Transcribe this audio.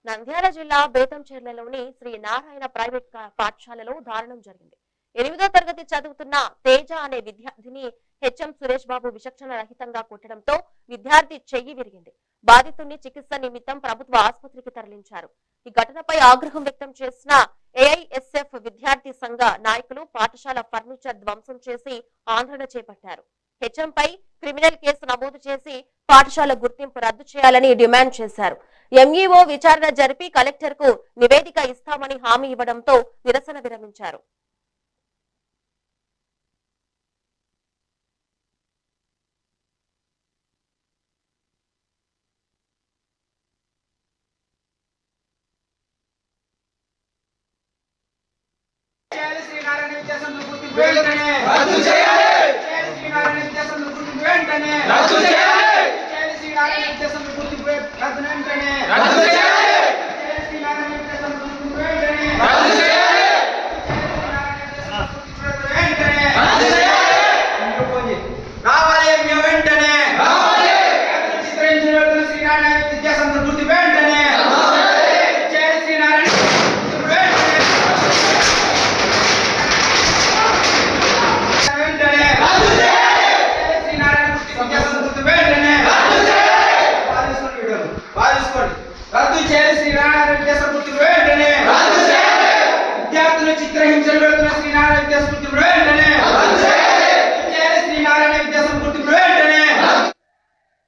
నంద్యాల జిల్లా బేతంచెర్లలోని శ్రీ నారాయణ ప్రైవేట్ పాఠశాలలో దారుణం జరిగింది. 8వ తరగతి చదువుతున్న తేజ అనే విద్యార్థిని హెచ్ఎం సురేష్ బాబు విచక్షణ రహితంగా కొట్టడంతో విద్యార్థి చెయ్యి విరిగింది. బాధితుడిని చికిత్స నిమిత్తం ప్రభుత్వ ఆసుపత్రికి తరలించారు. ఈ ఘటనపై ఆగ్రహం వ్యక్తం చేసిన ఏఐఎస్ఎఫ్ విద్యార్థి సంఘ నాయకులు పాఠశాల ఫర్నిచర్ ధ్వంసం చేసి ఆందోళన చేపట్టారు. హెచ్ఎంపై క్రిమినల్ కేసు నమోదు చేసి పాఠశాల గుర్తింపు రద్దు చేయాలని డిమాండ్ చేశారు. ఎంఈఓ విచారణ జరిపి కలెక్టర్ కు నివేదిక ఇస్తామని హామీ ఇవ్వడంతో నిరసన విరమించారు. విద్యార్థులు చిత్రహింసలు పెడుతున్న శ్రీనారాయణ